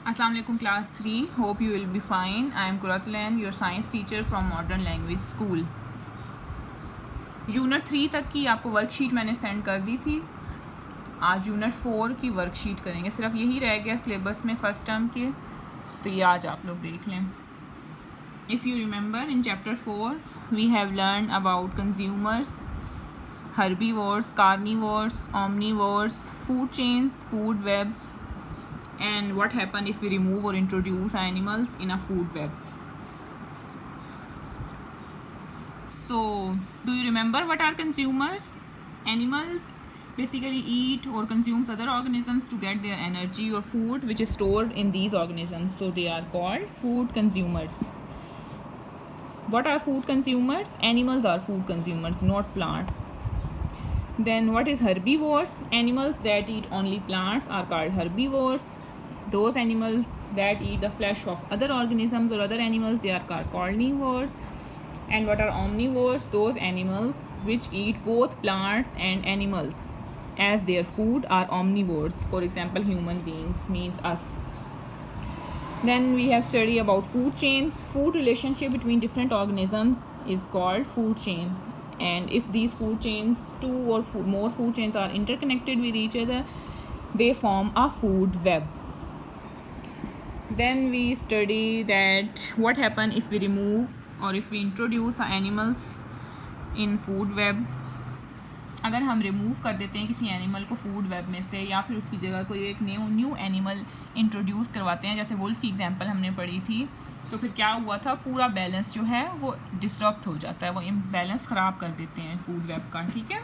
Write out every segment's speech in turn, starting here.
Assalamu alaikum class 3. Hope you will be fine. I am Kuratlan, your science teacher from Modern Language School. Unit 3 तक की आपको worksheet मैंने send कर दी थी. आज यूनिट 4 की वर्कशीट करेंगे. सिर्फ यही रह गया सिलेबस में फर्स्ट टर्म के, तो ये आज आप लोग देख लें. If you remember in chapter 4 we have learn about consumers, herbivores, carnivores, omnivores, food chains, food webs, and what happen if we remove or introduce animals in a food web. So do you remember what are consumers? Animals basically eat or consumes other organisms to get their energy or food which is stored in these organisms, so they are called food consumers. What are food consumers? Animals are food consumers, not plants. Then what is herbivores? Animals that eat only plants are called herbivores. Those animals that eat the flesh of other organisms or other animals, they are called carnivores. And what are omnivores? Those animals which eat both plants and animals as their food are omnivores. For example, human beings means us. Then we have studied about food chains. Food relationship between different organisms is called food chain. And if these food chains, two or more food chains are interconnected with each other, they form a food web. Then we study that what happen if we remove or if we introduce animals in food web. अगर हम remove कर देते हैं किसी animal को food web में से, या फिर उसकी जगह कोई एक न्यू एनिमल इंट्रोड्यूस करवाते हैं, जैसे वुल्फ की एग्जांपल हमने पढ़ी थी, तो फिर क्या हुआ था, पूरा बैलेंस जो है वो डिस्टर्ब हो जाता है, वो बैलेंस ख़राब कर देते हैं फूड वेब का. ठीक है,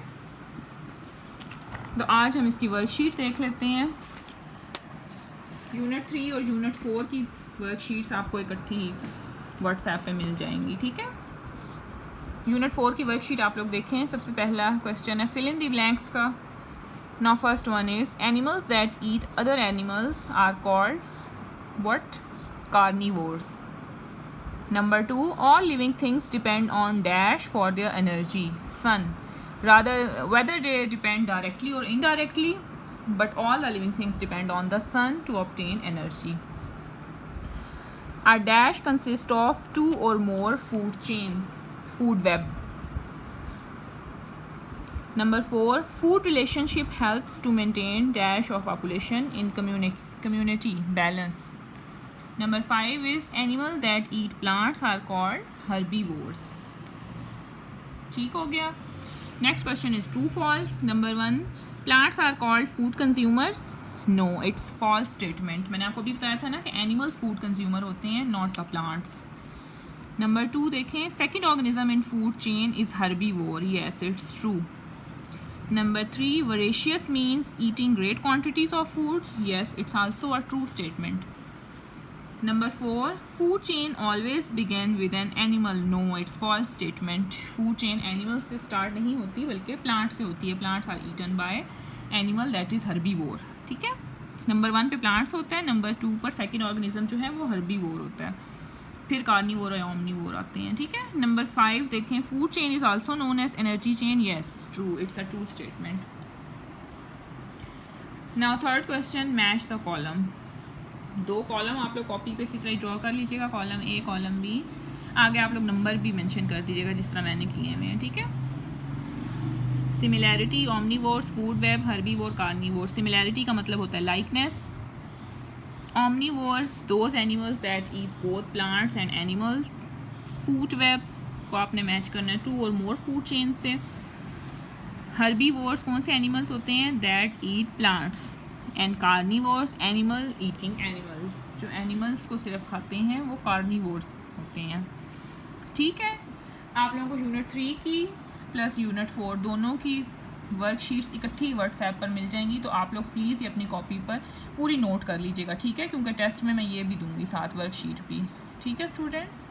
तो आज हम इसकी वर्कशीट देख लेते हैं. यूनिट 3 और यूनिट 4 की वर्कशीट्स आपको इकट्ठी व्हाट्सएप पे मिल जाएंगी. ठीक है, यूनिट 4 की वर्कशीट आप लोग देखें. सबसे पहला क्वेश्चन है फिल इन द ब्लैंक्स का. Now first one is animals that eat other animals are called what? Carnivores. Number 2, all living things depend on dash for their energy, sun. Whether they depend directly or indirectly, but all the living things depend on the sun to obtain energy. A dash consists of 2 or more food chains, food web. Number 4, food relationship helps to maintain dash of population in community balance. Number 5 is animals that eat plants are called herbivores. ठीक हो गया. Next question is true false. Number 1, plants are called food consumers. No, it's false statement. मैंने आपको भी बताया था ना कि animals food consumer होते हैं, not the plants. Number 2 देखें, second organism in food chain is herbivore. Yes, it's true. Number 3, voracious means eating great quantities of food. Yes, it's also a true statement. Number 4, food chain always begin with an animal. No, it's false statement. Food chain animals से start नहीं होती बल्कि plant से होती है. Plants are eaten by animal that is herbivore. ठीक है, number 1 पे plants होता है, नंबर 2 पर second organism जो है वो herbivore होता है, फिर carnivore और omnivore आते हैं. ठीक है, नंबर 5 देखें, food chain is also known as energy chain. Yes, true, it's a true statement. Now third question, match the column. 2 column आप लोग कॉपी पे इसी तरह ड्रॉ कर लीजिएगा, कॉलम ए कॉलम बी. आगे आप लोग नंबर भी मेंशन कर दीजिएगा जिस तरह मैंने किए हुए हैं. ठीक है, similarity, omnivores, food web, herbivore, carnivore. Similarity का मतलब होता है likeness. Omnivores those animals that eat both plants and animals. Food web को आपने मैच करना है 2 और मोर फूड चेन से. हर्बीवोर्स कौन से एनिमल्स होते हैं? That eat plants. And carnivores animal eating animals, जो एनिमल्स को सिर्फ खाते हैं वो कार्निवोर्स होते हैं. ठीक है, आप लोगों को यूनिट 3 की प्लस यूनिट 4 दोनों की वर्कशीट्स इकट्ठी व्हाट्सएप पर मिल जाएंगी, तो आप लोग प्लीज़ ये अपनी कॉपी पर पूरी नोट कर लीजिएगा. ठीक है, क्योंकि टेस्ट में मैं ये भी दूंगी साथ वर्कशीट भी. ठीक है स्टूडेंट्स.